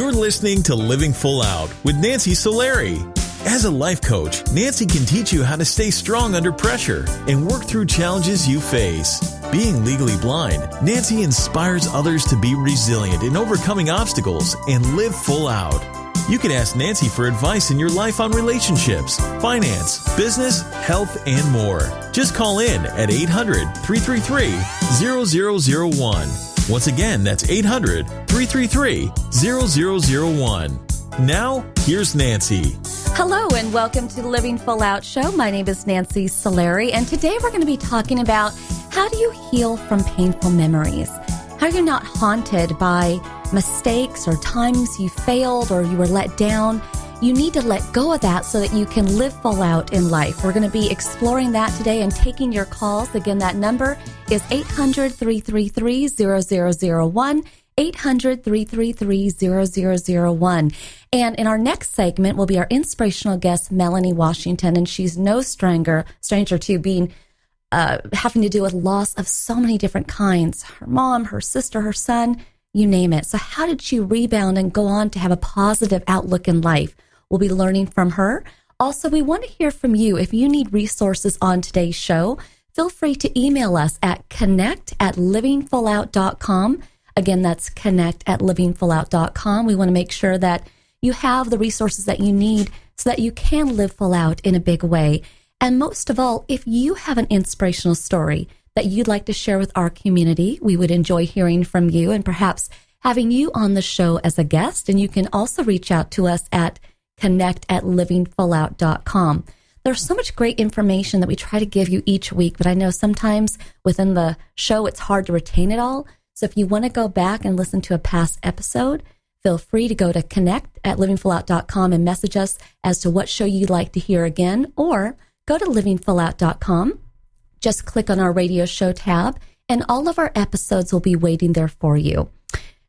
You're listening to Living Full Out with Nancy Solari. As a life coach, Nancy can teach you how to stay strong under pressure and work through challenges you face. Being legally blind, Nancy inspires others to be resilient in overcoming obstacles and live full out. You can ask Nancy for advice in your life on relationships, finance, business, health, and more. Just call in at 800-333-0001. Once again, that's 800-333-0001. Now, here's Nancy. Hello and welcome to the Living Full Out Show. My name is Nancy Solari, and today we're going to be talking about how do you heal from painful memories? How you're not haunted by mistakes or times you failed or you were let down. You need to let go of that so that you can live full out in life. We're going to be exploring that today and taking your calls. Again, that number is 800-333-0001, 800-333-0001. And in our next segment will be our inspirational guest, Melanie Washington, and she's no stranger to being having to do with loss of so many different kinds. Her mom, her sister, her son, you name it. So how did she rebound and go on to have a positive outlook in life? We'll be learning from her. Also, we want to hear from you. If you need resources on today's show, feel free to email us at connect@livingfullout.com. Again, that's connect@livingfullout.com. We want to make sure that you have the resources that you need so that you can live full out in a big way. And most of all, if you have an inspirational story that you'd like to share with our community, we would enjoy hearing from you and perhaps having you on the show as a guest. And you can also reach out to us at connect@livingfullout.com. There's so much great information that we try to give you each week, but I know sometimes within the show it's hard to retain it all. So if you want to go back and listen to a past episode, feel free to go to connect@livingfullout.com and message us as to what show you'd like to hear again, or go to livingfullout.com. Just click on our radio show tab, and all of our episodes will be waiting there for you.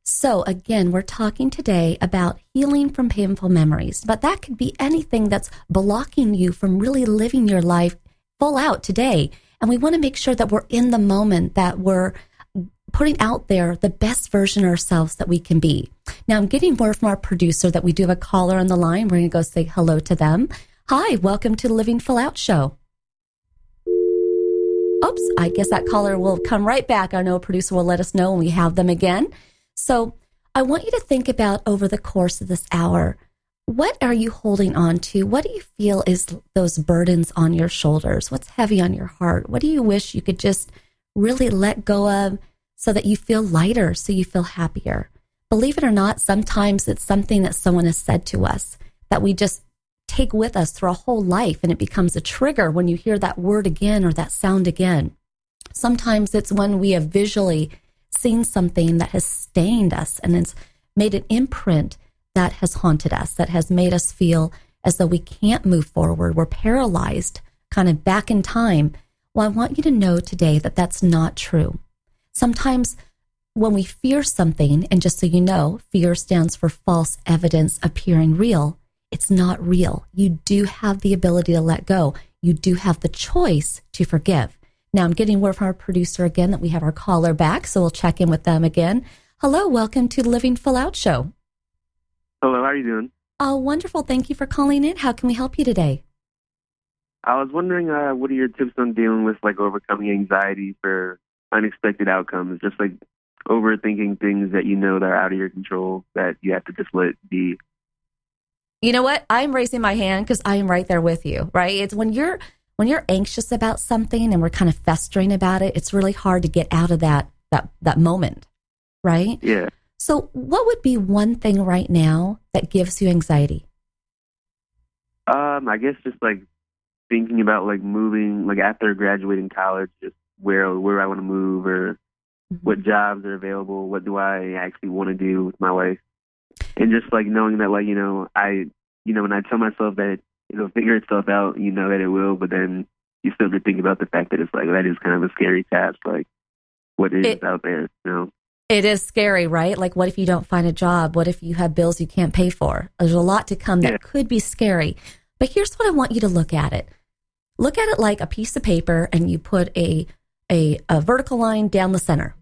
So again, we're talking today about healing from painful memories, but that could be anything that's blocking you from really living your life full out today. And we want to make sure that we're in the moment, that we're putting out there the best version of ourselves that we can be. Now, I'm getting word from our producer that we do have a caller on the line. We're going to go say hello to them. Hi, welcome to the Living Full Out Show. Oops, I guess that caller will come right back. I know a producer will let us know when we have them again. So I want you to think about over the course of this hour, what are you holding on to? What do you feel is those burdens on your shoulders? What's heavy on your heart? What do you wish you could just really let go of so that you feel lighter, so you feel happier? Believe it or not, sometimes it's something that someone has said to us that we just take with us through a whole life, and it becomes a trigger when you hear that word again or that sound again. Sometimes it's when we have visually seen something that has stained us and it's made an imprint that has haunted us, that has made us feel as though we can't move forward. We're paralyzed, kind of back in time. Well, I want you to know today that that's not true. Sometimes when we fear something, and just so you know, fear stands for false evidence appearing real, it's not real. You do have the ability to let go. You do have the choice to forgive. Now, I'm getting word from our producer again that we have our caller back, so we'll check in with them again. Hello, welcome to the Living Full Out Show. Hello, how are you doing? Oh, wonderful. Thank you for calling in. How can we help you today? I was wondering, what are your tips on dealing with, overcoming anxiety for unexpected outcomes? Just, overthinking things that you know that are out of your control that you have to just let be. You know what? I'm raising my hand because I am right there with you, right? It's when you're anxious about something and we're kind of festering about it, it's really hard to get out of that moment, right? Yeah. So what would be one thing right now that gives you anxiety? I guess just thinking about moving, after graduating college, just where I want to move, or what jobs are available, what do I actually want to do with my life, and just knowing that when I tell myself that it'll figure itself out, that it will, but then you still have to think about the fact that it's that is kind of a scary task, what is out there, It is scary, right? What if you don't find a job? What if you have bills you can't pay for? There's a lot to come that could be scary. But here's what I want you to look at it. Look at it like a piece of paper, and you put a vertical line down the center.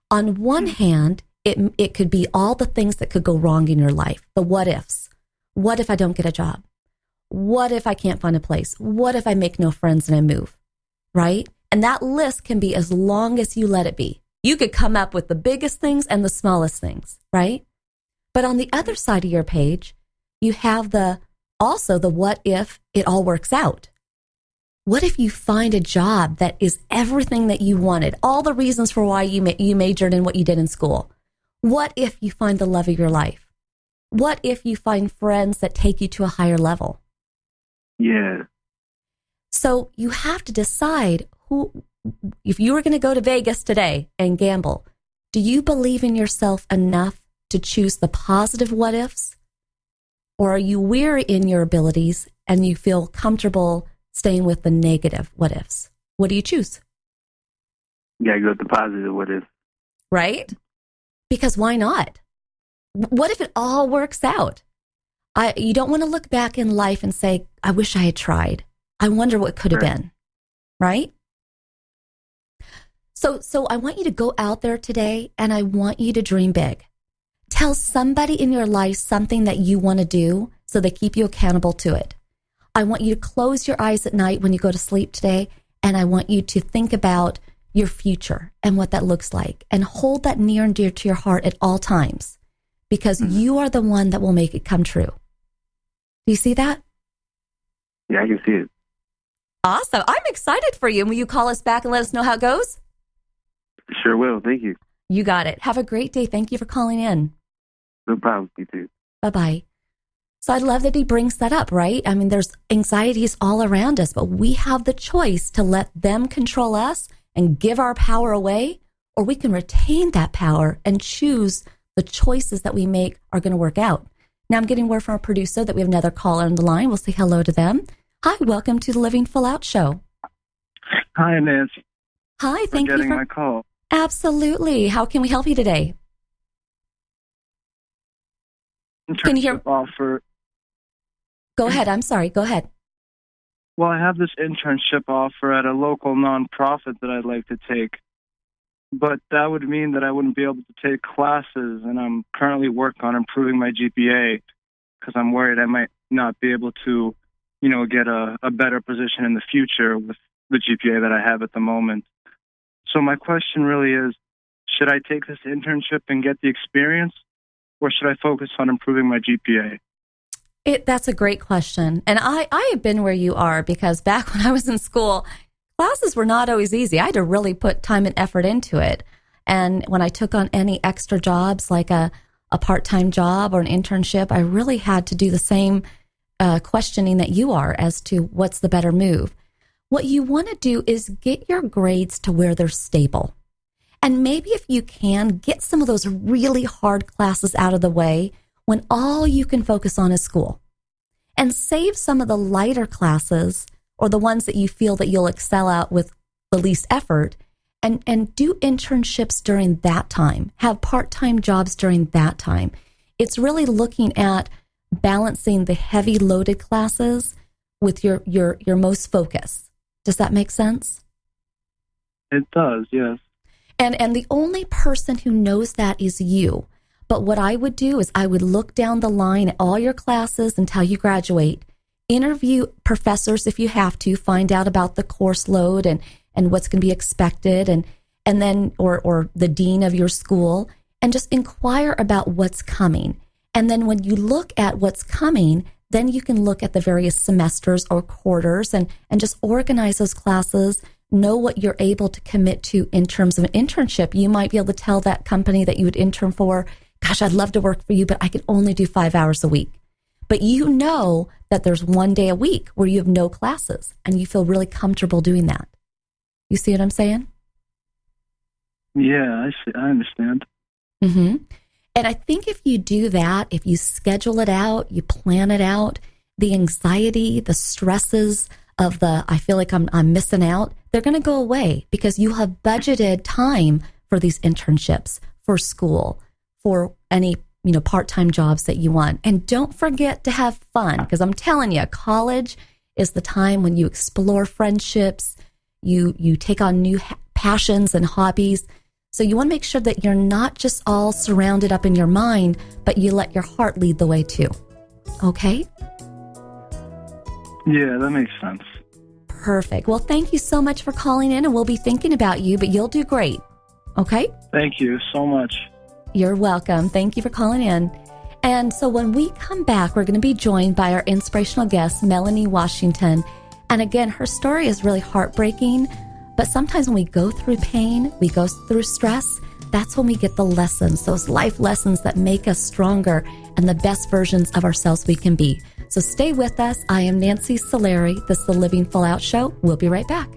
On one hand, It could be all the things that could go wrong in your life, the what ifs. What if I don't get a job? What if I can't find a place? What if I make no friends and I move? Right? And that list can be as long as you let it be. You could come up with the biggest things and the smallest things, right? But on the other side of your page, you have also the what if it all works out. What if you find a job that is everything that you wanted, all the reasons for why you majored in what you did in school? What if you find the love of your life? What if you find friends that take you to a higher level? Yeah. So you have to decide if you were going to go to Vegas today and gamble, do you believe in yourself enough to choose the positive what ifs? Or are you weary in your abilities and you feel comfortable staying with the negative what ifs? What do you choose? You gotta go with the positive what if. Right? Because why not? What if it all works out? You don't want to look back in life and say, I wish I had tried. I wonder what could have been. Right? So I want you to go out there today and I want you to dream big. Tell somebody in your life something that you want to do so they keep you accountable to it. I want you to close your eyes at night when you go to sleep today, and I want you to think about your future and what that looks like, and hold that near and dear to your heart at all times, because you are the one that will make it come true. Do you see that? Yeah, I can see it. Awesome. I'm excited for you. And will you call us back and let us know how it goes? Sure will. Thank you. You got it. Have a great day. Thank you for calling in. No problem. You too. Bye-bye. So I love that he brings that up, right? I mean, there's anxieties all around us, but we have the choice to let them control us and give our power away, or we can retain that power and choose the choices that we make are going to work out. Now I'm getting word from our producer that we have another caller on the line. We'll say hello to them. Hi, welcome to the Living Full Out Show. Hi, Nancy. Hi, thank you for getting my call. Absolutely. How can we help you today? Can you hear? Offer. Go ahead. I'm sorry. Go ahead. Well, I have this internship offer at a local nonprofit that I'd like to take, but that would mean that I wouldn't be able to take classes, and I'm currently working on improving my GPA because I'm worried I might not be able to, get a better position in the future with the GPA that I have at the moment. So my question really is, should I take this internship and get the experience, or should I focus on improving my GPA? That's a great question. And I have been where you are, because back when I was in school, classes were not always easy. I had to really put time and effort into it. And when I took on any extra jobs, like a part-time job or an internship, I really had to do the same questioning that you are as to what's the better move. What you want to do is get your grades to where they're stable. And maybe if you can, get some of those really hard classes out of the way when all you can focus on is school. And save some of the lighter classes, or the ones that you feel that you'll excel at with the least effort, and do internships during that time. Have part-time jobs during that time. It's really looking at balancing the heavy loaded classes with your most focus. Does that make sense? It does, yes. And the only person who knows that is you. But what I would do is I would look down the line at all your classes until you graduate. Interview professors if you have to, find out about the course load and what's going to be expected, and then or the dean of your school, and just inquire about what's coming. And then when you look at what's coming, then you can look at the various semesters or quarters and just organize those classes, know what you're able to commit to in terms of an internship. You might be able to tell that company that you would intern for, gosh, I'd love to work for you, but I can only do 5 hours a week. But you know that there's one day a week where you have no classes and you feel really comfortable doing that. You see what I'm saying? Yeah, I see. I understand. Mm-hmm. And I think if you do that, if you schedule it out, you plan it out, the anxiety, the stresses of I feel like I'm missing out, they're going to go away because you have budgeted time for these internships, for school, for any part-time jobs that you want. And don't forget to have fun, because I'm telling you, college is the time when you explore friendships, you take on new passions and hobbies. So you want to make sure that you're not just all surrounded up in your mind, but you let your heart lead the way too. Okay? Yeah, that makes sense. Perfect. Well, thank you so much for calling in, and we'll be thinking about you, but you'll do great. Okay? Thank you so much. You're welcome. Thank you for calling in. And so when we come back, we're going to be joined by our inspirational guest, Melanie Washington. And again, her story is really heartbreaking, but sometimes when we go through pain, we go through stress, that's when we get the lessons, those life lessons that make us stronger and the best versions of ourselves we can be. So stay with us. I am Nancy Solari. This is the Living Full Out Show. We'll be right back.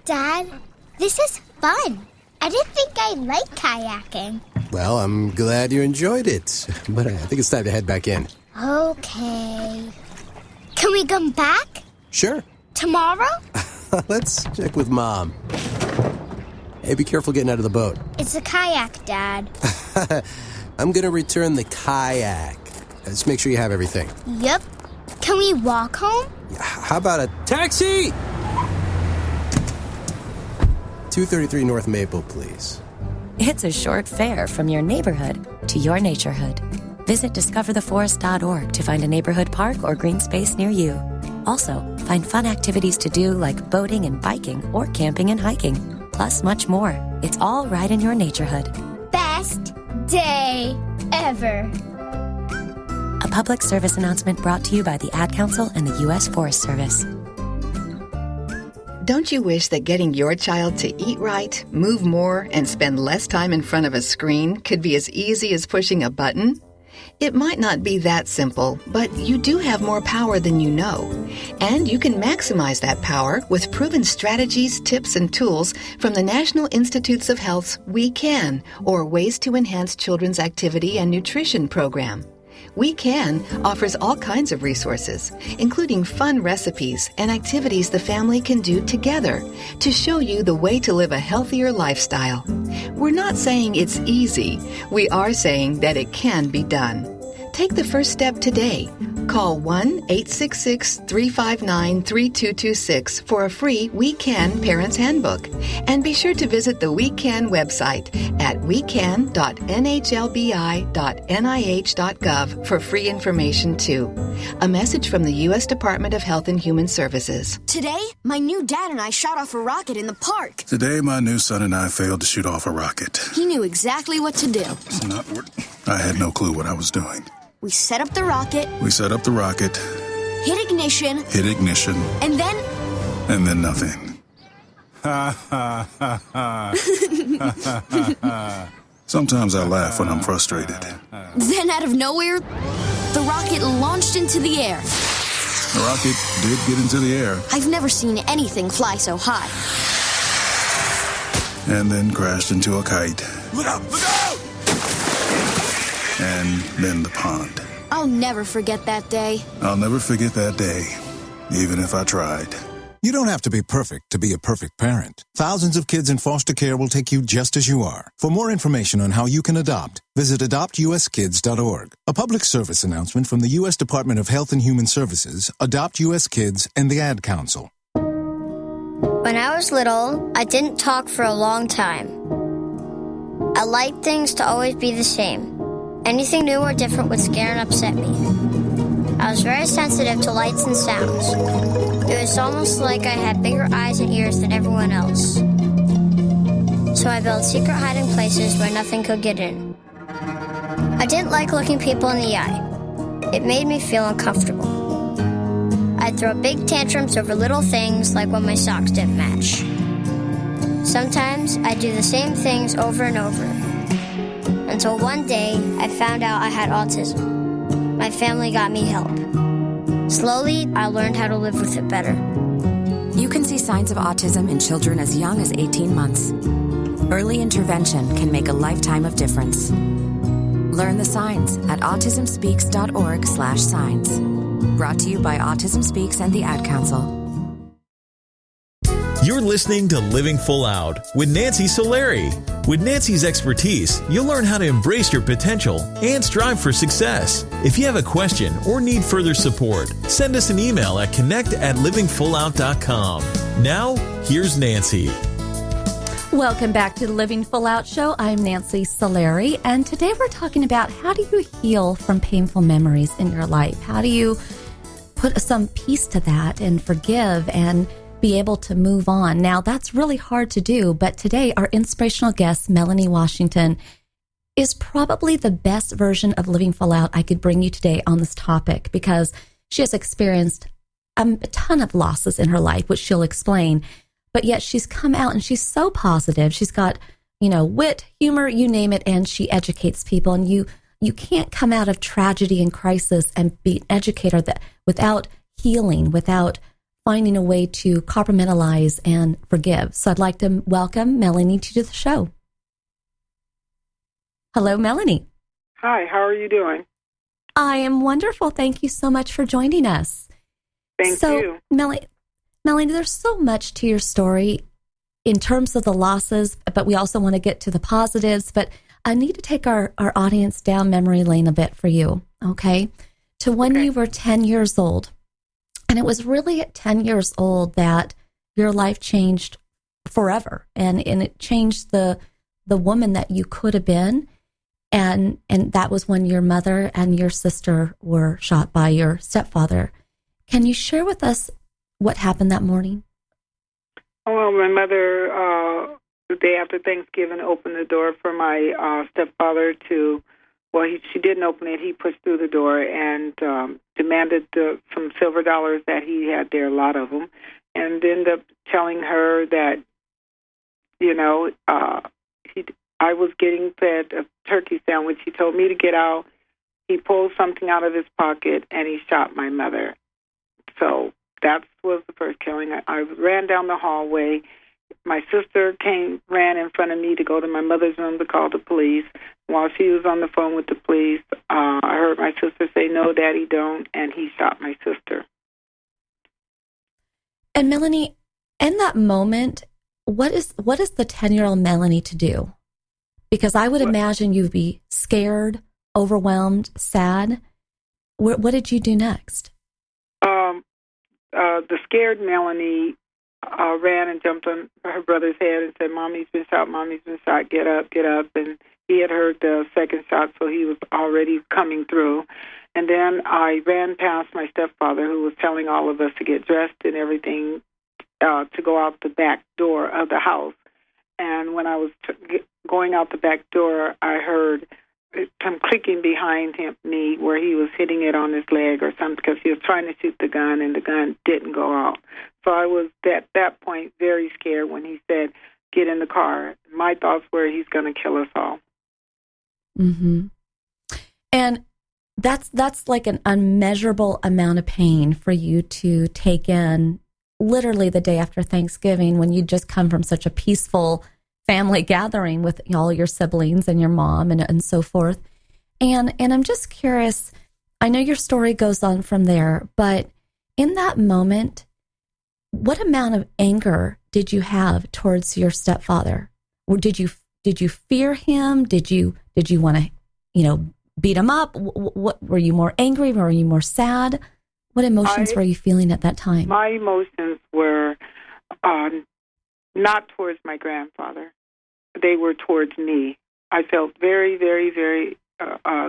Dad, this is fun. I didn't think I liked kayaking. Well, I'm glad you enjoyed it, but I think it's time to head back in. Okay. Can we come back? Sure. Tomorrow? Let's check with Mom. Hey, be careful getting out of the boat. It's a kayak, Dad. I'm gonna return the kayak. Just make sure you have everything. Yep. Can we walk home? How about a taxi? 233 North Maple, please. It's a short fare from your neighborhood to your naturehood. Visit discovertheforest.org to find a neighborhood park or green space near you. Also, find fun activities to do like boating and biking or camping and hiking, plus much more. It's all right in your naturehood. Best day ever. A public service announcement brought to you by the Ad Council and the U.S. Forest Service. Don't you wish that getting your child to eat right, move more, and spend less time in front of a screen could be as easy as pushing a button? It might not be that simple, but you do have more power than you know. And you can maximize that power with proven strategies, tips, and tools from the National Institutes of Health's We Can, or Ways to Enhance Children's Activity and Nutrition program. We Can offers all kinds of resources, including fun recipes and activities the family can do together to show you the way to live a healthier lifestyle. We're not saying it's easy. We are saying that it can be done. Take the first step today. Call 1-866-359-3226 for a free We Can Parents Handbook. And be sure to visit the We Can website at wecan.nhlbi.nih.gov for free information too. A message from the U.S. Department of Health and Human Services. Today, my new dad and I shot off a rocket in the park. Today, my new son and I failed to shoot off a rocket. He knew exactly what to do. I had no clue what I was doing. We set up the rocket. Hit ignition. And then nothing. Sometimes I laugh when I'm frustrated. Then out of nowhere, the rocket launched into the air. The rocket did get into the air. I've never seen anything fly so high. And then crashed into a kite. Look out! Look out! And then the pond. I'll never forget that day. I'll never forget that day, even if I tried. You don't have to be perfect to be a perfect parent. Thousands of kids in foster care will take you just as you are. For more information on how you can adopt, visit adoptuskids.org. A public service announcement from the U.S. Department of Health and Human Services, Adopt U.S. Kids, and the Ad Council. When I was little, I didn't talk for a long time. I liked things to always be the same. Anything new or different would scare and upset me. I was very sensitive to lights and sounds. It was almost like I had bigger eyes and ears than everyone else. So I built secret hiding places where nothing could get in. I didn't like looking people in the eye. It made me feel uncomfortable. I'd throw big tantrums over little things like when my socks didn't match. Sometimes I'd do the same things over and over. Until one day, I found out I had autism. My family got me help. Slowly, I learned how to live with it better. You can see signs of autism in children as young as 18 months. Early intervention can make a lifetime of difference. Learn the signs at autismspeaks.org/signs. Brought to you by Autism Speaks and the Ad Council. You're listening to Living Full Out with Nancy Solari. With Nancy's expertise, you'll learn how to embrace your potential and strive for success. If you have a question or need further support, send us an email at connect@livingfullout.com. Now, here's Nancy. Welcome back to the Living Full Out Show. I'm Nancy Solari, and today we're talking about how do you heal from painful memories in your life? How do you put some peace to that and forgive and be able to move on? Now, that's really hard to do, but today our inspirational guest, Melanie Washington, is probably the best version of Living Full Out I could bring you today on this topic because she has experienced a ton of losses in her life, which she'll explain, but yet she's come out and she's so positive. She's got, wit, humor, you name it, and she educates people. And you can't come out of tragedy and crisis and be an educator that without healing, without finding a way to compartmentalize and forgive. So I'd like to welcome Melanie to the show. Hello, Melanie. Hi, how are you doing? I am wonderful. Thank you so much for joining us. Thank you. Melanie, there's so much to your story in terms of the losses, but we also want to get to the positives. But I need to take our audience down memory lane a bit for you, okay? To when you were 10 years old. And it was really at 10 years old that your life changed forever. And it changed the woman that you could have been. And that was when your mother and your sister were shot by your stepfather. Can you share with us what happened that morning? Well, my mother, the day after Thanksgiving, opened the door for my stepfather to, she didn't open it. He pushed through the door and demanded some silver dollars that he had there, a lot of them, and ended up telling her that, I was getting fed a turkey sandwich. He told me to get out. He pulled something out of his pocket, and he shot my mother. So that was the first killing. I ran down the hallway. My sister ran in front of me to go to my mother's room to call the police. While she was on the phone with the police, I heard my sister say, "No, Daddy, don't," and he shot my sister. And Melanie, in that moment, what is the 10-year-old Melanie to do? Because I would imagine you'd be scared, overwhelmed, sad. What did you do next? The scared Melanie ran and jumped on her brother's head and said, "Mommy's been shot, Mommy's been shot, get up, get up." And he had heard the second shot, so he was already coming through. And then I ran past my stepfather, who was telling all of us to get dressed and everything to go out the back door of the house. And when I was going out the back door, I heard some clicking behind me where he was hitting it on his leg or something because he was trying to shoot the gun and the gun didn't go out. So I was at that point very scared when he said, "Get in the car." My thoughts were he's going to kill us all. Mm-hmm. And that's like an unmeasurable amount of pain for you to take in literally the day after Thanksgiving when you just come from such a peaceful family gathering with all your siblings and your mom and so forth. And I'm just curious, I know your story goes on from there, but in that moment, what amount of anger did you have towards your stepfather? Or did you fear him? Did you want to, beat him up? What were you more angry? Were you more sad? What emotions were you feeling at that time? My emotions were not towards my grandfather. They were towards me. I felt very, very, very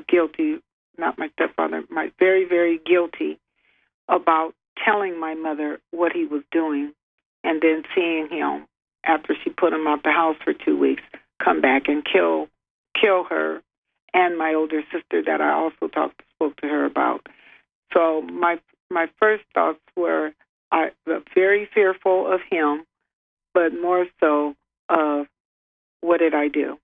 guilty, not my stepfather, very, very guilty about telling my mother what he was doing and then seeing him, after she put him out the house for 2 weeks, come back and kill her and my older sister that I also spoke to her about. So my first thoughts were very fearful of him, but more so of what did I do?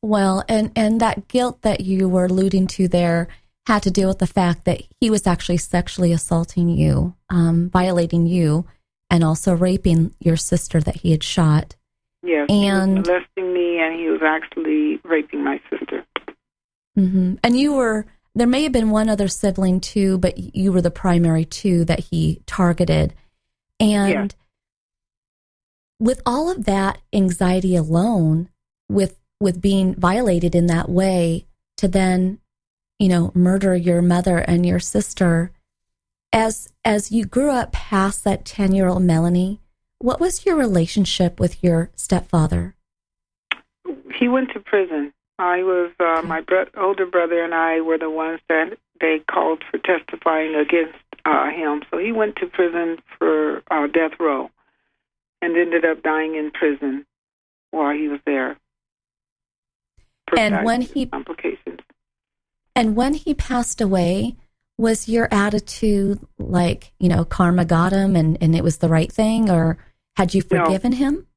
Well, and that guilt that you were alluding to there had to do with the fact that he was actually sexually assaulting you, violating you, and also raping your sister that he had shot. Yes, he was molesting me, and he was actually raping my sister. Mm-hmm. And there may have been one other sibling too, but you were the primary two that he targeted. And with all of that anxiety alone, with being violated in that way, to then, murder your mother and your sister, as you grew up past that 10-year-old Melanie, what was your relationship with your stepfather? He went to prison. I was my older brother and I were the ones that they called for testifying against him. So he went to prison for death row and ended up dying in prison while he was there. And when he passed away, was your attitude like, karma got him and it was the right thing, or had you forgiven him?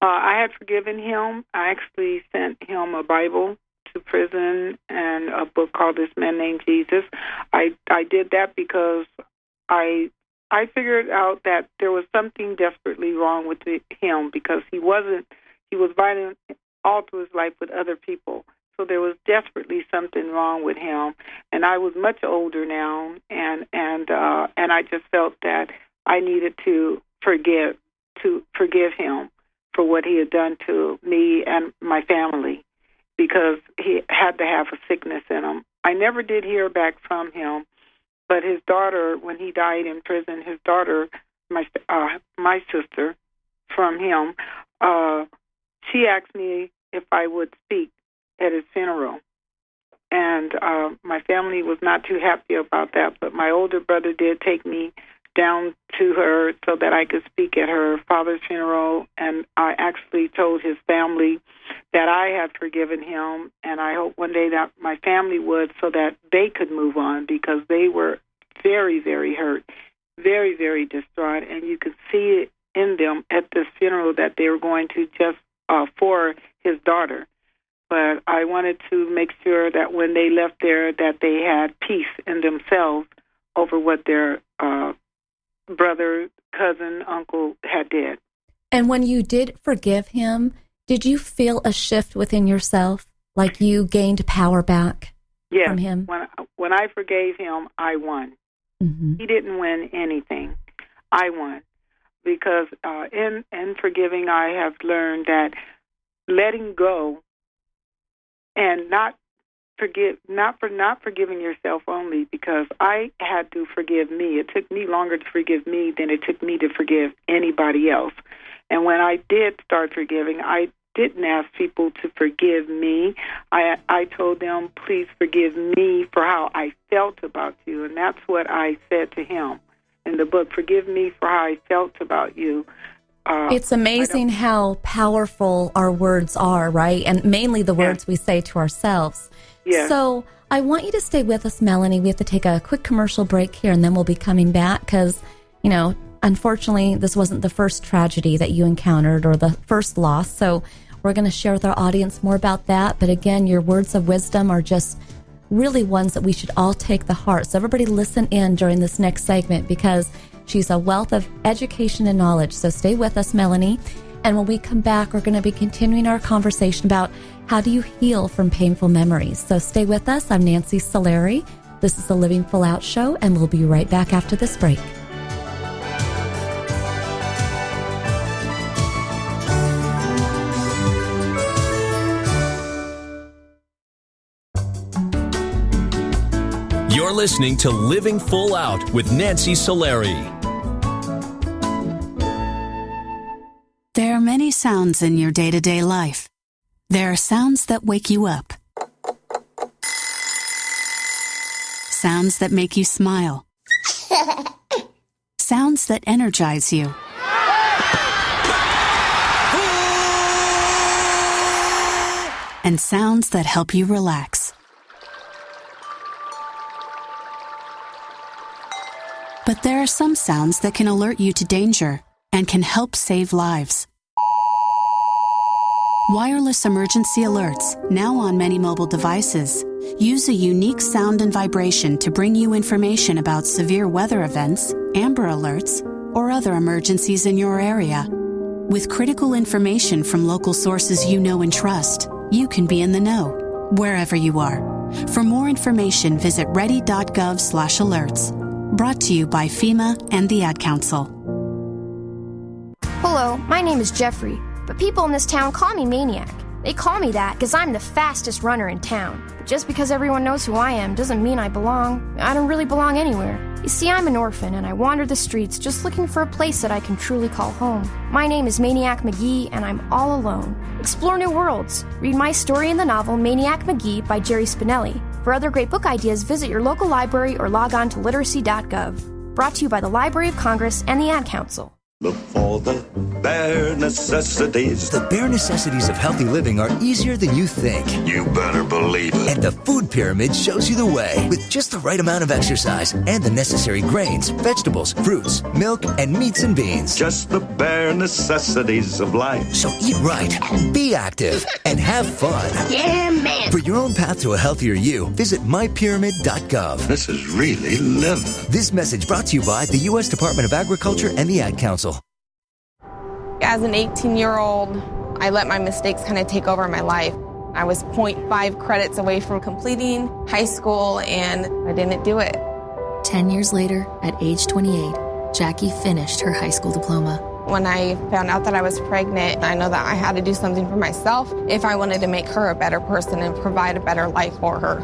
I had forgiven him. I actually sent him a Bible to prison and a book called This Man Named Jesus. I did that because I figured out that there was something desperately wrong with him, because he was violent all through his life with other people. So there was desperately something wrong with him, and I was much older now, and I just felt that I needed to forgive him for what he had done to me and my family, because he had to have a sickness in him. I never did hear back from him, but his daughter, when he died in prison, his daughter, my sister, from him, she asked me if I would speak at his funeral. And my family was not too happy about that, but my older brother did take me down to her so that I could speak at her father's funeral, and I actually told his family that I had forgiven him, and I hope one day that my family would, so that they could move on, because they were very, very hurt, very, very distraught, and you could see it in them at this funeral that they were going to just for his daughter. But I wanted to make sure that when they left there that they had peace in themselves over what their brother, cousin, uncle had did. And when you did forgive him, did you feel a shift within yourself, like you gained power back from him? When I forgave him, I won. Mm-hmm. He didn't win anything. I won. Because in forgiving, I have learned that letting go and not forgiving yourself only, because I had to forgive me. It took me longer to forgive me than it took me to forgive anybody else. And when I did start forgiving, I didn't ask people to forgive me. I told them, please forgive me for how I felt about you. And that's what I said to him in the book. Forgive me for how I felt about you. It's amazing how powerful our words are, right? And mainly the words we say to ourselves. Yes. So I want you to stay with us, Melanie. We have to take a quick commercial break here, and then we'll be coming back because, unfortunately, this wasn't the first tragedy that you encountered or the first loss. So we're going to share with our audience more about that. But again, your words of wisdom are just really ones that we should all take to heart. So everybody listen in during this next segment, because she's a wealth of education and knowledge. So stay with us, Melanie. And when we come back, we're going to be continuing our conversation about how do you heal from painful memories. So stay with us. I'm Nancy Solari. This is the Living Full Out Show, and we'll be right back after this break. You're listening to Living Full Out with Nancy Solari. There are many sounds in your day-to-day life. There are sounds that wake you up. Sounds that make you smile. Sounds that energize you. And sounds that help you relax. But there are some sounds that can alert you to danger and can help save lives. Wireless emergency alerts, now on many mobile devices, use a unique sound and vibration to bring you information about severe weather events, Amber Alerts, or other emergencies in your area. With critical information from local sources you know and trust, you can be in the know, wherever you are. For more information, visit ready.gov/alerts. Brought to you by FEMA and the Ad Council. Hello, my name is Jeffrey, but people in this town call me Maniac. They call me that because I'm the fastest runner in town. But just because everyone knows who I am doesn't mean I belong. I don't really belong anywhere. You see, I'm an orphan, and I wander the streets just looking for a place that I can truly call home. My name is Maniac McGee, and I'm all alone. Explore new worlds. Read my story in the novel Maniac McGee by Jerry Spinelli. For other great book ideas, visit your local library or log on to literacy.gov. Brought to you by the Library of Congress and the Ad Council. Look for the bare necessities. The bare necessities of healthy living are easier than you think. You better believe it. And the food pyramid shows you the way. With just the right amount of exercise and the necessary grains, vegetables, fruits, milk, and meats and beans. Just the bare necessities of life. So eat right, be active, and have fun. Yeah, man. For your own path to a healthier you, visit mypyramid.gov. This is really living. This message brought to you by the U.S. Department of Agriculture and the Ad Council. As an 18-year-old, I let my mistakes kind of take over my life. I was 0.5 credits away from completing high school, and I didn't do it. 10 years later, at age 28, Jackie finished her high school diploma. When I found out that I was pregnant, I know that I had to do something for myself if I wanted to make her a better person and provide a better life for her.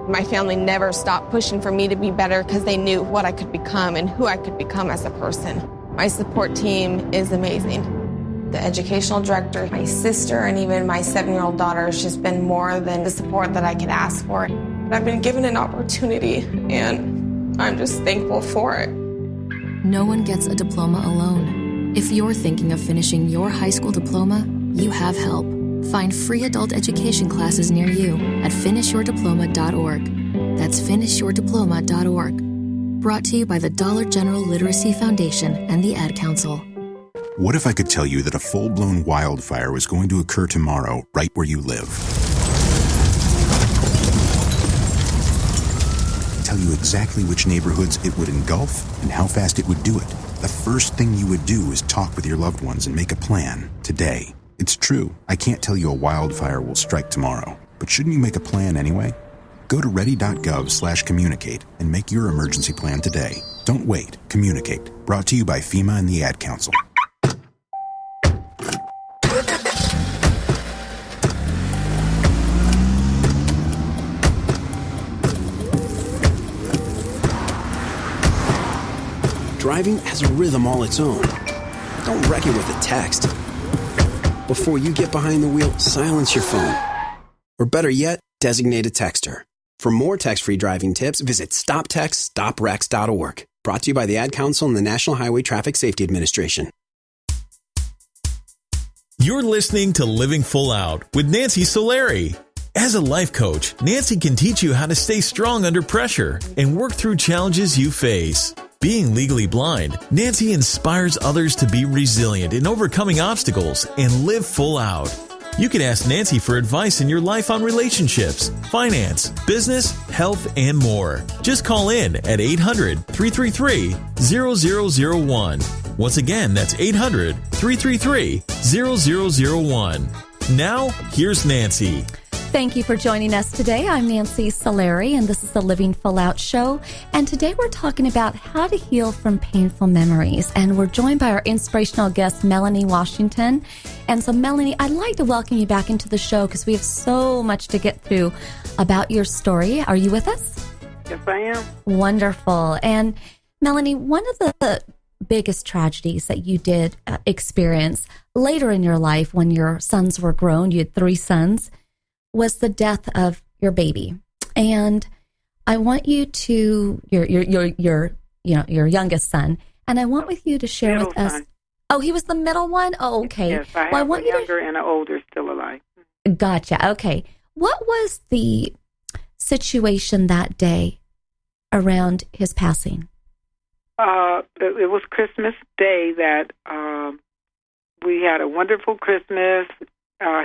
My family never stopped pushing for me to be better because they knew what I could become and who I could become as a person. My support team is amazing. The educational director, my sister, and even my 7-year-old daughter has just been more than the support that I could ask for. I've been given an opportunity, and I'm just thankful for it. No one gets a diploma alone. If you're thinking of finishing your high school diploma, you have help. Find free adult education classes near you at finishyourdiploma.org. That's finishyourdiploma.org. Brought to you by the Dollar General Literacy Foundation and the Ad Council. What if I could tell you that a full-blown wildfire was going to occur tomorrow right where you live? Tell you exactly which neighborhoods it would engulf and how fast it would do it. The first thing you would do is talk with your loved ones and make a plan today. It's true, I can't tell you a wildfire will strike tomorrow, but shouldn't you make a plan anyway? Go to ready.gov/communicate and make your emergency plan today. Don't wait. Communicate. Brought to you by FEMA and the Ad Council. Driving has a rhythm all its own. Don't wreck it with a text. Before you get behind the wheel, silence your phone. Or better yet, designate a texter. For more text-free driving tips, visit stoptextstoprex.org. Brought to you by the Ad Council and the National Highway Traffic Safety Administration. You're listening to Living Full Out with Nancy Solari. As a life coach, Nancy can teach you how to stay strong under pressure and work through challenges you face. Being legally blind, Nancy inspires others to be resilient in overcoming obstacles and live full out. You can ask Nancy for advice in your life on relationships, finance, business, health, and more. Just call in at 800-333-0001. Once again, that's 800-333-0001. Now, here's Nancy. Thank you for joining us today. I'm Nancy Solari, and this is the Living Full Out Show. And today we're talking about how to heal from painful memories. And we're joined by our inspirational guest, Melanie Washington. And so, Melanie, I'd like to welcome you back into the show because we have so much to get through about your story. Are you with us? Yes, I am. Wonderful. And Melanie, one of the biggest tragedies that you did experience later in your life when your sons were grown, you had 3 sons, was the death of your baby. And I want you to, your youngest son, and I want with you to share middle with us. Son. Oh, he was the middle one? Oh, okay. Yes, I have a younger and an older still alive. Gotcha. Okay. What was the situation that day around his passing? It was Christmas Day that we had a wonderful Christmas.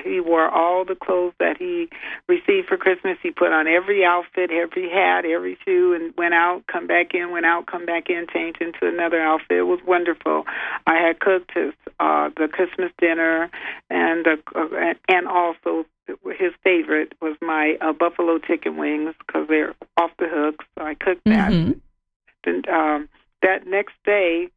He wore all the clothes that he received for Christmas. He put on every outfit, every hat, every shoe, and went out, come back in, went out, come back in, changed into another outfit. It was wonderful. I had cooked his the Christmas dinner, and also his favorite was my buffalo chicken wings because they're off the hook. So I cooked that. Mm-hmm. And that next day,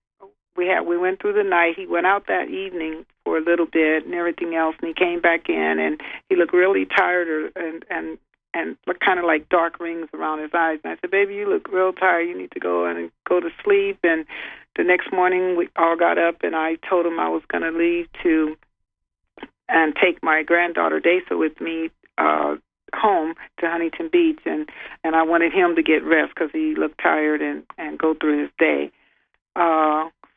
we went through the night. He went out that evening for a little bit and everything else, and he came back in, and he looked really tired and looked kind of like dark rings around his eyes. And I said, baby, you look real tired. You need to go and go to sleep. And the next morning we all got up, and I told him I was going to leave and take my granddaughter Dasa with me home to Huntington Beach, and I wanted him to get rest because he looked tired and go through his day.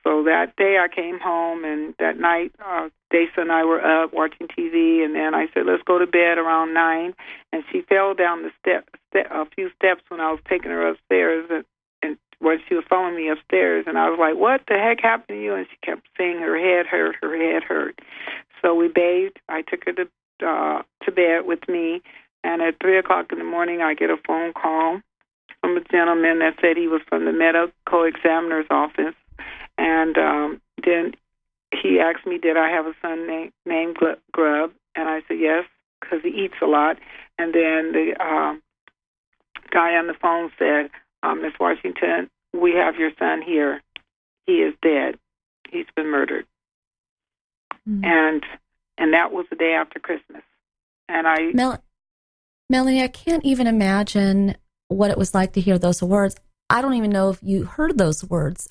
So that day I came home, and that night Dasa and I were up watching TV, and then I said, let's go to bed around 9, and she fell down the a few steps when I was taking her upstairs, and when she was following me upstairs, and I was like, what the heck happened to you? And she kept saying her head hurt. So we bathed. I took her to bed with me, and at 3 o'clock in the morning I get a phone call from a gentleman that said he was from the medical examiner's office. And then he asked me, did I have a son named Grub? And I said, yes, because he eats a lot. And then the guy on the phone said, Miss Washington, we have your son here. He is dead. He's been murdered. Mm. And that was the day after Christmas. And Melanie, I can't even imagine what it was like to hear those words. I don't even know if you heard those words.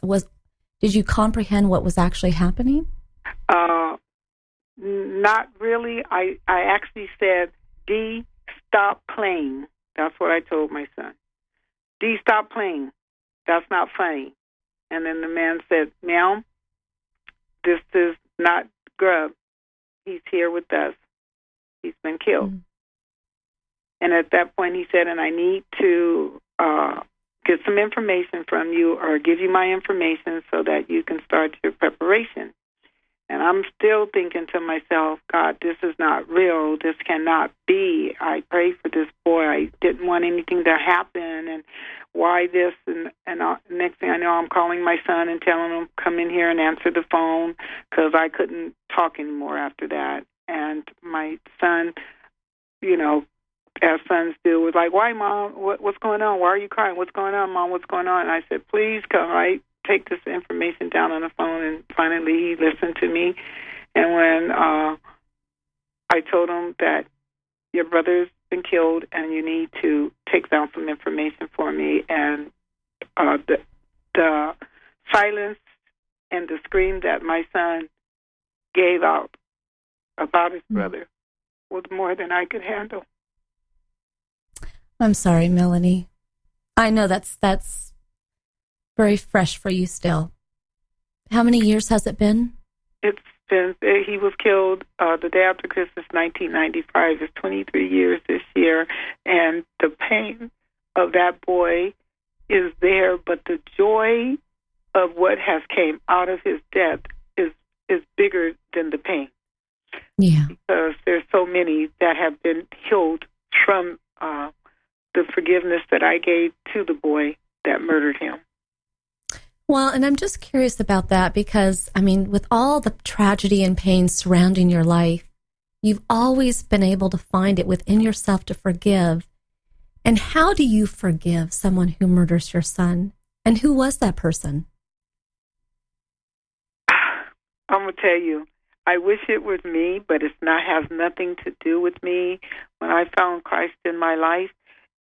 Did you comprehend what was actually happening? Not really. I actually said, D, stop playing. That's what I told my son. D, stop playing. That's not funny. And then the man said, ma'am, this is not Grub. He's here with us. He's been killed. Mm. And at that point he said, and I need to get some information from you or give you my information so that you can start your preparation. And I'm still thinking to myself, God, this is not real. This cannot be. I prayed for this boy. I didn't want anything to happen. And why this? And next thing I know, I'm calling my son and telling him, come in here and answer the phone, because I couldn't talk anymore after that. And my son, as sons do, was like, why, Mom? What's going on? Why are you crying? What's going on, Mom? What's going on? And I said, please come right. Take this information down on the phone. And finally he listened to me. And when I told him that your brother's been killed and you need to take down some information for me, and the silence and the scream that my son gave out about his brother was more than I could handle. I'm sorry, Melanie. I know that's very fresh for you still. How many years has it been? It's been, he was killed the day after Christmas, 1995. It's 23 years this year, and the pain of that boy is there, but the joy of what has came out of his death is bigger than the pain. Yeah. Because there's so many that have been healed from the forgiveness that I gave to the boy that murdered him. Well, and I'm just curious about that because, with all the tragedy and pain surrounding your life, you've always been able to find it within yourself to forgive. And how do you forgive someone who murders your son? And who was that person? I'm going to tell you, I wish it was me, but it has nothing to do with me. When I found Christ in my life,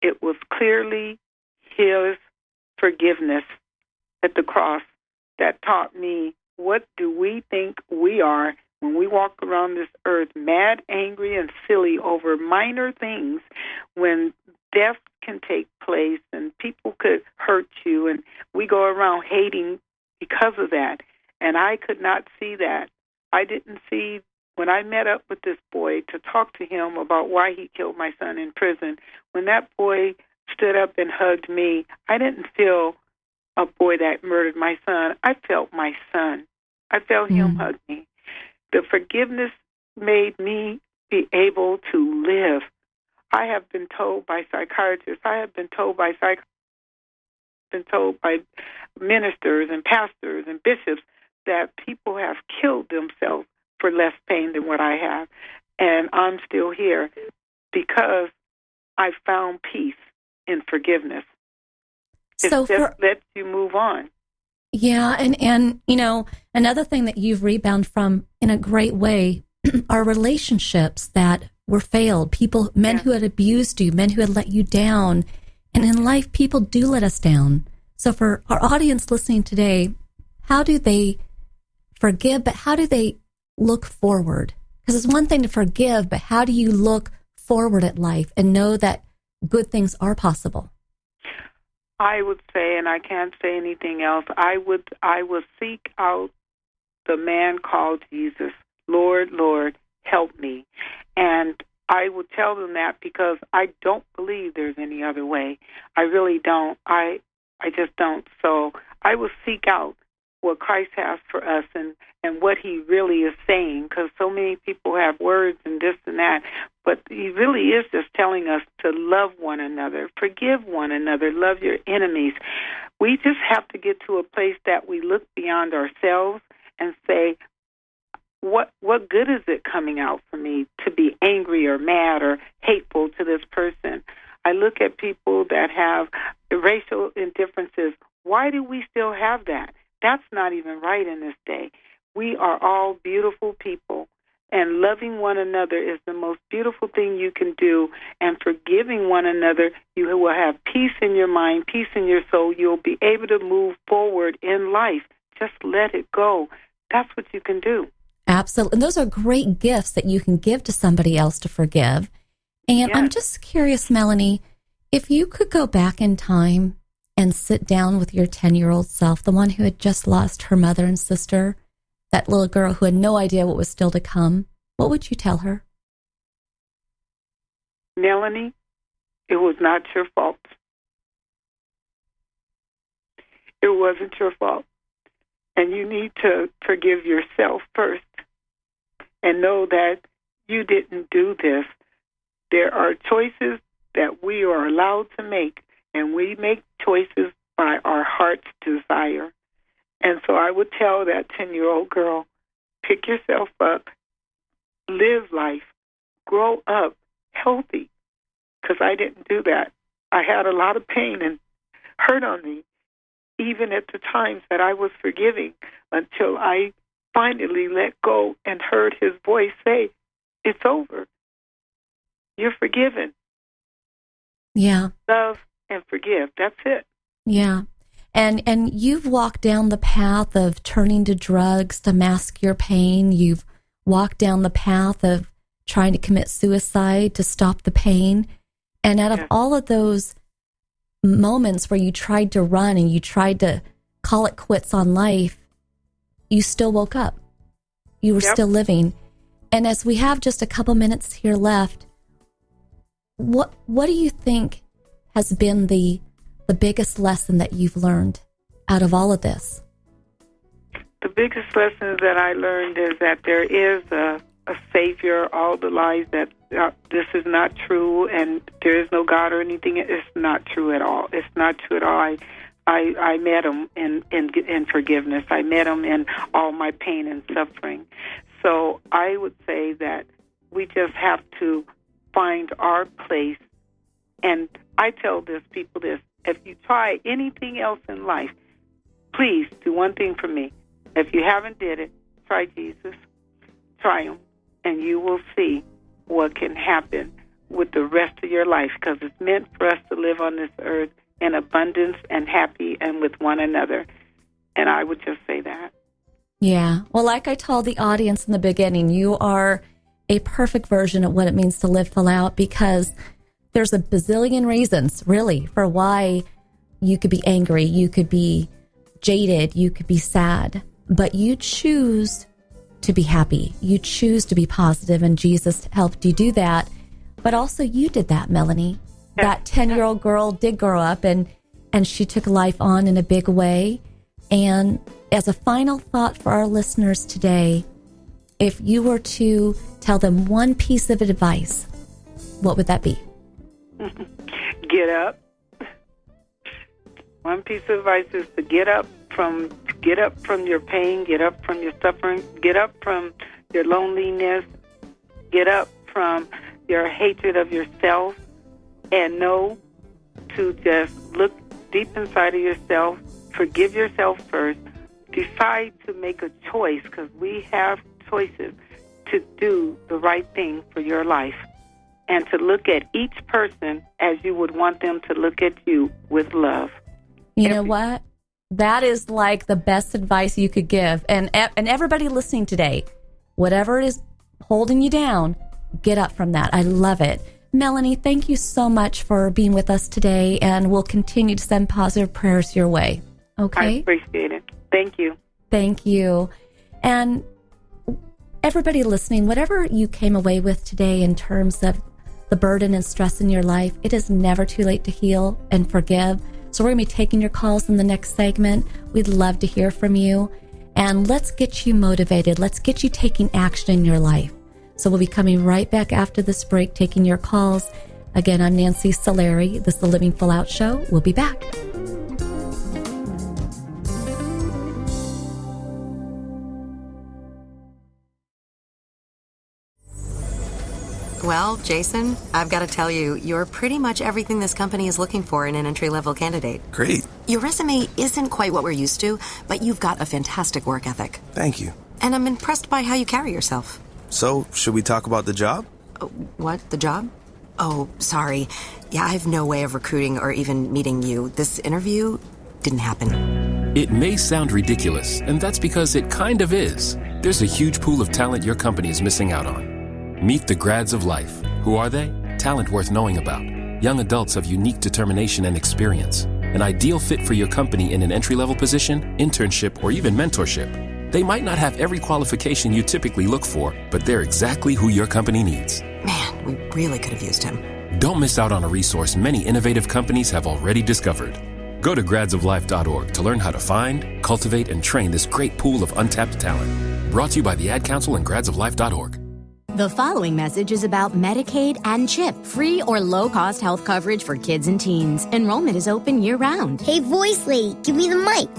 it was clearly his forgiveness at the cross that taught me, what do we think we are when we walk around this earth mad, angry, and silly over minor things, when death can take place and people could hurt you, and we go around hating because of that. And I could not see that. I didn't see, when I met up with this boy to talk to him about why he killed my son in prison, when that boy stood up and hugged me, I didn't feel a boy that murdered my son. I felt my son. I felt him hug me. The forgiveness made me be able to live. I have been told by psychiatrists, I have been told by ministers and pastors and bishops that people have killed themselves for less pain than what I have. And I'm still here because I found peace in forgiveness. It just lets you move on. Yeah, and you know, another thing that you've rebounded from in a great way are relationships that were failed. People, men who had abused you, men who had let you down. And in life, people do let us down. So for our audience listening today, how do they forgive, but how do they look forward? Because it's one thing to forgive, but how do you look forward at life and know that good things are possible? I would say, and I can't say anything else, I would seek out the man called Jesus. Lord, Lord, help me. And I would tell them that because I don't believe there's any other way. I really don't. I just don't. So I will seek out what Christ has for us and what he really is saying, because so many people have words and this and that, but he really is just telling us to love one another, forgive one another, love your enemies. We just have to get to a place that we look beyond ourselves and say, what good is it coming out for me to be angry or mad or hateful to this person? I look at people that have racial indifferences. Why do we still have that? That's not even right in this day. We are all beautiful people, and loving one another is the most beautiful thing you can do, and forgiving one another, you will have peace in your mind, peace in your soul. You'll be able to move forward in life. Just let it go. That's what you can do. Absolutely. And those are great gifts that you can give to somebody else to forgive. And I'm just curious, Melanie, if you could go back in time and sit down with your 10-year-old self, the one who had just lost her mother and sister, that little girl who had no idea what was still to come, what would you tell her? Melanie, it was not your fault. It wasn't your fault. And you need to forgive yourself first and know that you didn't do this. There are choices that we are allowed to make, and we make choices by our heart's desire. And so I would tell that 10-year-old girl, pick yourself up, live life, grow up healthy, because I didn't do that. I had a lot of pain and hurt on me, even at the times that I was forgiving, until I finally let go and heard his voice say, it's over. You're forgiven. Yeah. Love and forgive. That's it. Yeah. And you've walked down the path of turning to drugs to mask your pain. You've walked down the path of trying to commit suicide to stop the pain. And out of all of those moments where you tried to run and you tried to call it quits on life, you still woke up. You were still living. And as we have just a couple minutes here left, what do you think has been the biggest lesson that you've learned out of all of this? The biggest lesson that I learned is that there is a Savior. All the lies that this is not true and there is no God or anything, it's not true at all. It's not true at all. I met him in forgiveness. I met him in all my pain and suffering. So I would say that we just have to find our place. And I tell people this, if you try anything else in life, please do one thing for me. If you haven't did it, try Jesus. Try him, and you will see what can happen with the rest of your life, because it's meant for us to live on this earth in abundance and happy and with one another. And I would just say that. Yeah. Well, like I told the audience in the beginning, you are a perfect version of what it means to live full out, because there's a bazillion reasons, really, for why you could be angry, you could be jaded, you could be sad, but you choose to be happy. You choose to be positive, and Jesus helped you do that. But also you did that, Melanie. That 10-year-old girl did grow up, and she took life on in a big way. And as a final thought for our listeners today, if you were to tell them one piece of advice, what would that be? Get up. One piece of advice is to get up from your pain, get up from your suffering, get up from your loneliness, get up from your hatred of yourself, and know to just look deep inside of yourself Forgive yourself first. Decide to make a choice, because we have choices to do the right thing for your life, and to look at each person as you would want them to look at you, with love. You know what? That is like the best advice you could give. And everybody listening today, whatever it is holding you down, get up from that. I love it. Melanie, thank you so much for being with us today, and we'll continue to send positive prayers your way. Okay? I appreciate it. Thank you. Thank you. And everybody listening, whatever you came away with today in terms of the burden and stress in your life, it is never too late to heal and forgive. So we're going to be taking your calls in the next segment. We'd love to hear from you. And let's get you motivated. Let's get you taking action in your life. So we'll be coming right back after this break, taking your calls. Again, I'm Nancy Solari. This is the Living Full Out Show. We'll be back. Well, Jason, I've got to tell you, you're pretty much everything this company is looking for in an entry-level candidate. Great. Your resume isn't quite what we're used to, but you've got a fantastic work ethic. Thank you. And I'm impressed by how you carry yourself. So, should we talk about the job? What? The job? Oh, sorry. Yeah, I have no way of recruiting or even meeting you. This interview didn't happen. It may sound ridiculous, and that's because it kind of is. There's a huge pool of talent your company is missing out on. Meet the grads of life. Who are they? Talent worth knowing about. Young adults of unique determination and experience. An ideal fit for your company in an entry-level position, internship, or even mentorship. They might not have every qualification you typically look for, but they're exactly who your company needs. Man, we really could have used him. Don't miss out on a resource many innovative companies have already discovered. Go to gradsoflife.org to learn how to find, cultivate, and train this great pool of untapped talent. Brought to you by the Ad Council and gradsoflife.org. The following message is about Medicaid and CHIP, free or low-cost health coverage for kids and teens. Enrollment is open year-round. Hey, voice lady, give me the mic.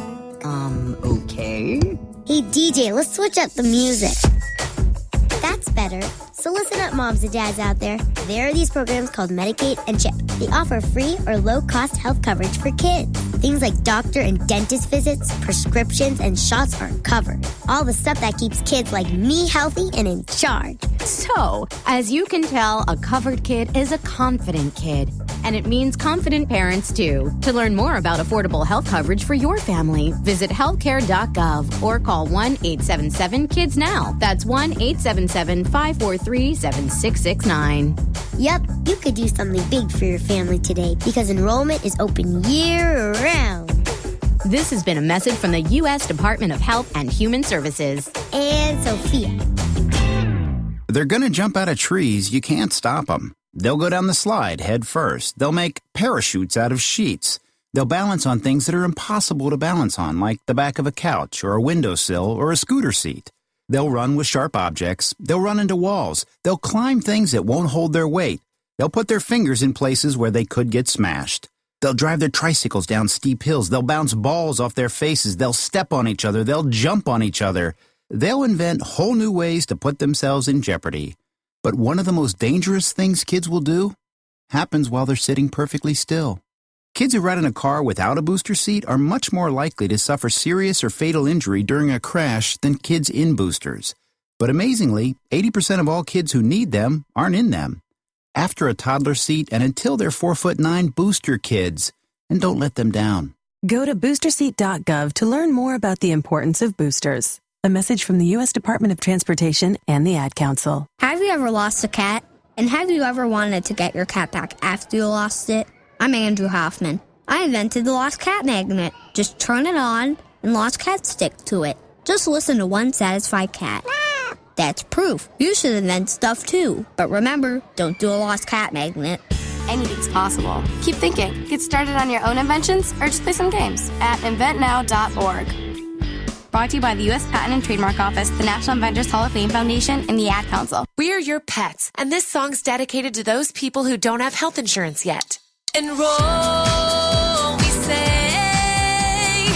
Okay. Hey, DJ, let's switch up the music. That's better. So listen up, moms and dads out there. There are these programs called Medicaid and CHIP. They offer free or low-cost health coverage for kids. Things like doctor and dentist visits, prescriptions, and shots are covered. All the stuff that keeps kids like me healthy and in charge. So, as you can tell, a covered kid is a confident kid. And it means confident parents, too. To learn more about affordable health coverage for your family, visit healthcare.gov or call 1-877-KIDS-NOW. That's 1-877-543-7669. Yep, you could do something big for your family today because enrollment is open year-round. This has been a message from the U.S. Department of Health and Human Services. And Sophia. They're gonna jump out of trees. You can't stop them. They'll go down the slide head first. They'll make parachutes out of sheets. They'll balance on things that are impossible to balance on, like the back of a couch or a windowsill or a scooter seat. They'll run with sharp objects. They'll run into walls. They'll climb things that won't hold their weight. They'll put their fingers in places where they could get smashed. They'll drive their tricycles down steep hills. They'll bounce balls off their faces. They'll step on each other. They'll jump on each other. They'll invent whole new ways to put themselves in jeopardy. But one of the most dangerous things kids will do happens while they're sitting perfectly still. Kids who ride in a car without a booster seat are much more likely to suffer serious or fatal injury during a crash than kids in boosters. But amazingly, 80% of all kids who need them aren't in them. After a toddler seat and until they're 4'9", booster kids, and don't let them down. Go to boosterseat.gov to learn more about the importance of boosters. A message from the U.S. Department of Transportation and the Ad Council. Have you ever lost a cat? And have you ever wanted to get your cat back after you lost it? I'm Andrew Hoffman. I invented the Lost Cat Magnet. Just turn it on and lost cats stick to it. Just listen to one satisfied cat. That's proof. You should invent stuff too. But remember, don't do a Lost Cat Magnet. Anything's possible. Keep thinking. Get started on your own inventions or just play some games at inventnow.org. Brought to you by the U.S. Patent and Trademark Office, the National Inventors Hall of Fame Foundation, and the Ad Council. We're your pets, and this song's dedicated to those people who don't have health insurance yet. Enroll, we say.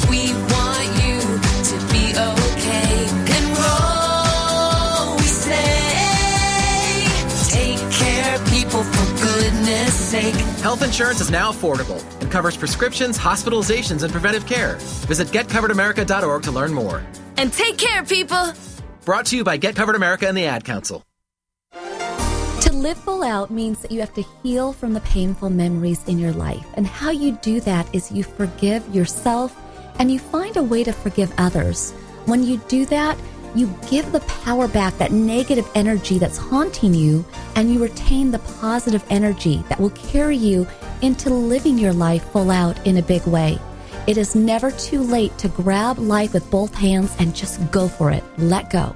We want you to be okay. Enroll, we say. Take care, people, for goodness sake. Health insurance is now affordable, and covers prescriptions, hospitalizations, and preventive care. Visit getcoveredamerica.org to learn more. And take care, people. Brought to you by Get Covered America and the Ad Council. To live full out means that you have to heal from the painful memories in your life. And how you do that is you forgive yourself and you find a way to forgive others. When you do that, you give the power back, that negative energy that's haunting you, and you retain the positive energy that will carry you into living your life full out in a big way. It is never too late to grab life with both hands and just go for it. Let go.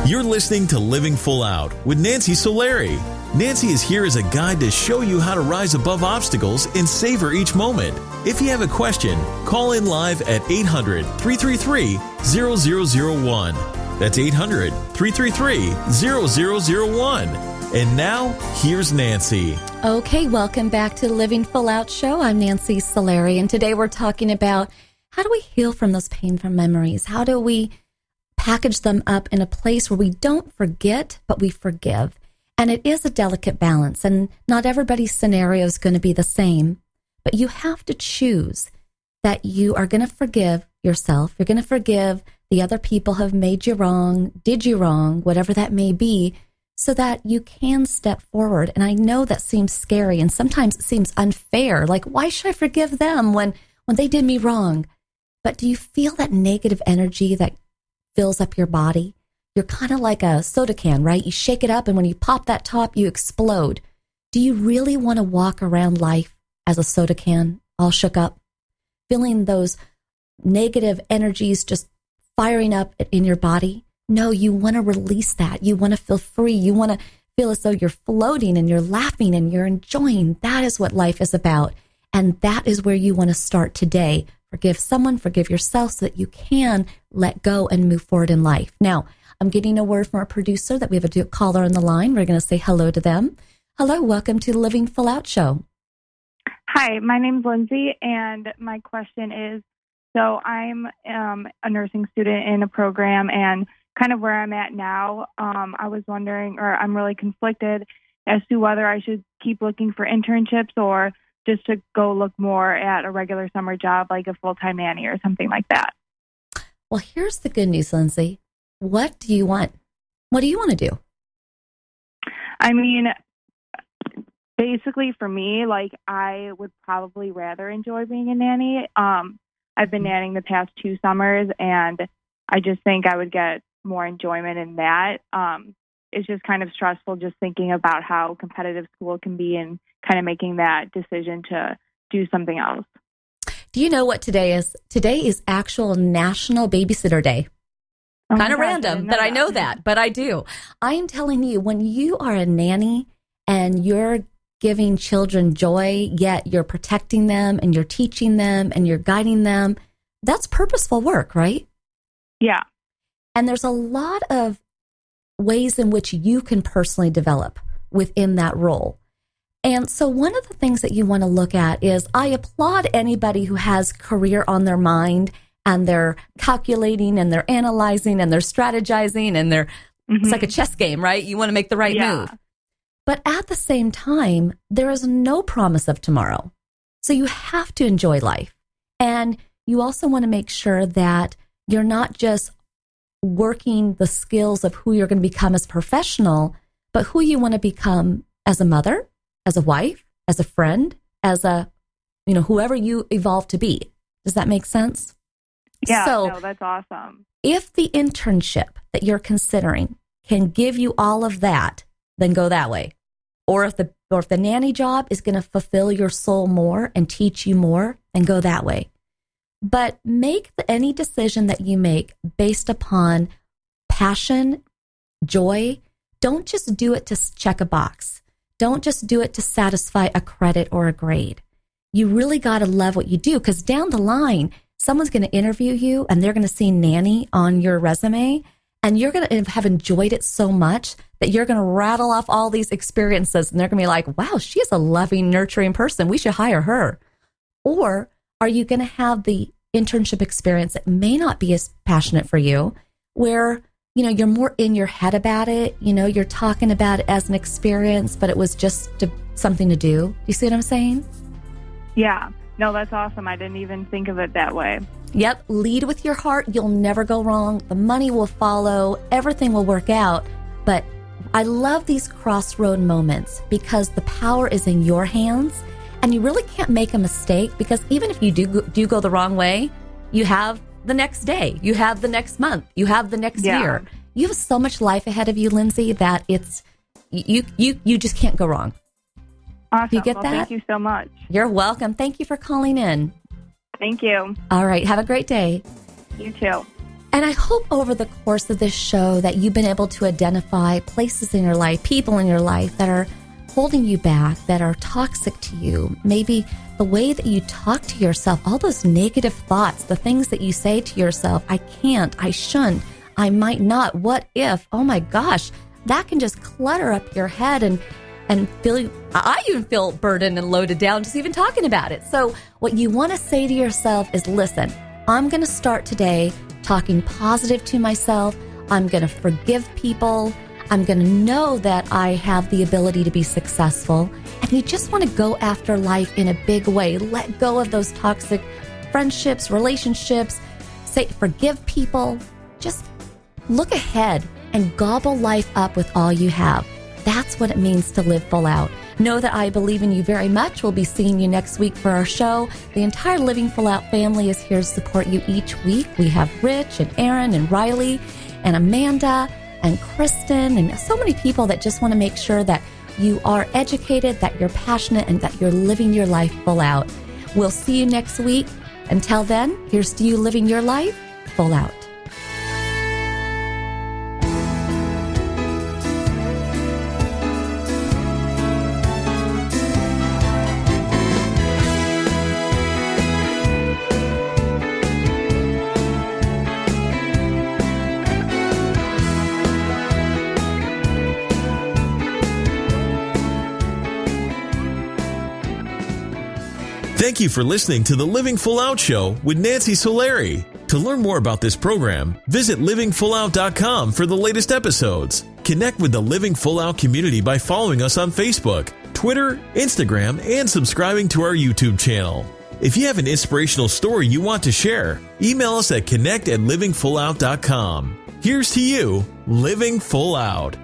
You're listening to Living Full Out with Nancy Solari. Nancy is here as a guide to show you how to rise above obstacles and savor each moment. If you have a question, call in live at 800-333-0001. That's 800-333-0001. And now, here's Nancy. Okay, welcome back to the Living Full Out show. I'm Nancy Solari, and today we're talking about how do we heal from those painful memories? How do we package them up in a place where we don't forget, but we forgive? And it is a delicate balance, and not everybody's scenario is going to be the same, but you have to choose that you are going to forgive yourself. You're going to forgive the other people who have made you wrong, did you wrong, whatever that may be, so that you can step forward. And I know that seems scary, and sometimes it seems unfair. Like, why should I forgive them when they did me wrong? But do you feel that negative energy that fills up your body? You're kind of like a soda can, right? You shake it up, and when you pop that top, you explode. Do you really want to walk around life as a soda can, all shook up, feeling those negative energies just firing up in your body? No, you want to release that. You want to feel free. You want to feel as though you're floating and you're laughing and you're enjoying. That is what life is about. And that is where you want to start today. Forgive someone, forgive yourself, so that you can let go and move forward in life. Now, I'm getting a word from our producer that we have a caller on the line. We're going to say hello to them. Hello, welcome to the Living Full Out show. Hi, my name's Lindsay, and my question is, so I'm a nursing student in a program, and kind of where I'm at now, I was wondering, or I'm really conflicted as to whether I should keep looking for internships or just to go look more at a regular summer job, like a full-time nanny or something like that. Well, here's the good news, Lindsay. What do you want? What do you want to do? I mean, basically for me, like, I would probably rather enjoy being a nanny. I've been nannying the past 2 summers, and I just think I would get more enjoyment in that. It's just kind of stressful just thinking about how competitive school can be and kind of making that decision to do something else. Do you know what today is? Today is actual National Babysitter Day. Oh kind of gosh, random that I know that, but I do. I am telling you, when you are a nanny and you're giving children joy, yet you're protecting them and you're teaching them and you're guiding them, that's purposeful work, right? Yeah. And there's a lot of ways in which you can personally develop within that role. And so one of the things that you want to look at is, I applaud anybody who has career on their mind and they're calculating and they're analyzing and they're strategizing and it's like a chess game, right? You want to make the right move. But at the same time, there is no promise of tomorrow. So you have to enjoy life. And you also want to make sure that you're not just working the skills of who you're going to become as a professional, but who you want to become as a mother, as a wife, as a friend, as a, whoever you evolve to be. Does that make sense? Yeah, so, no, that's awesome. If the internship that you're considering can give you all of that, then go that way. Or if the nanny job is going to fulfill your soul more and teach you more, then go that way. But make any decision that you make based upon passion, joy. Don't just do it to check a box. Don't just do it to satisfy a credit or a grade. You really got to love what you do, because down the line, someone's going to interview you and they're going to see nanny on your resume, and you're going to have enjoyed it so much that you're going to rattle off all these experiences, and they're going to be like, wow, she's a loving, nurturing person. We should hire her. Or are you going to have the internship experience that may not be as passionate for you, where you're more in your head about it. You're talking about it as an experience, but it was just something to do. Do you see what I'm saying? Yeah. No, that's awesome. I didn't even think of it that way. Yep. Lead with your heart. You'll never go wrong. The money will follow. Everything will work out. But I love these crossroad moments because the power is in your hands and you really can't make a mistake, because even if you do go the wrong way, you have the next day, you have the next month, you have the next year. You have so much life ahead of you, Lindsay, that it's you just can't go wrong. Awesome. You get that? Thank you so much. You're welcome. Thank you for calling in. Thank you. All right. Have a great day. You too. And I hope over the course of this show that you've been able to identify places in your life, people in your life that are holding you back, that are toxic to you. Maybe the way that you talk to yourself, all those negative thoughts, the things that you say to yourself, I can't, I shouldn't, I might not, what if, oh my gosh, that can just clutter up your head and I even feel burdened and loaded down just even talking about it. So what you want to say to yourself is, listen, I'm going to start today talking positive to myself. I'm going to forgive people. I'm going to know that I have the ability to be successful. And you just want to go after life in a big way. Let go of those toxic friendships, relationships. Say, forgive people. Just look ahead and gobble life up with all you have. That's what it means to live full out. Know that I believe in you very much. We'll be seeing you next week for our show. The entire Living Full Out family is here to support you each week. We have Rich and Aaron and Riley and Amanda and Kristen and so many people that just want to make sure that you are educated, that you're passionate, and that you're living your life full out. We'll see you next week. Until then, here's to you living your life full out. Thank you for listening to the Living Full Out Show with Nancy Solari. To learn more about this program, visit livingfullout.com for the latest episodes. Connect with the Living Full Out community by following us on Facebook, Twitter, Instagram, and subscribing to our YouTube channel. If you have an inspirational story you want to share, email us at connect@livingfullout.com. Here's to you, living full out.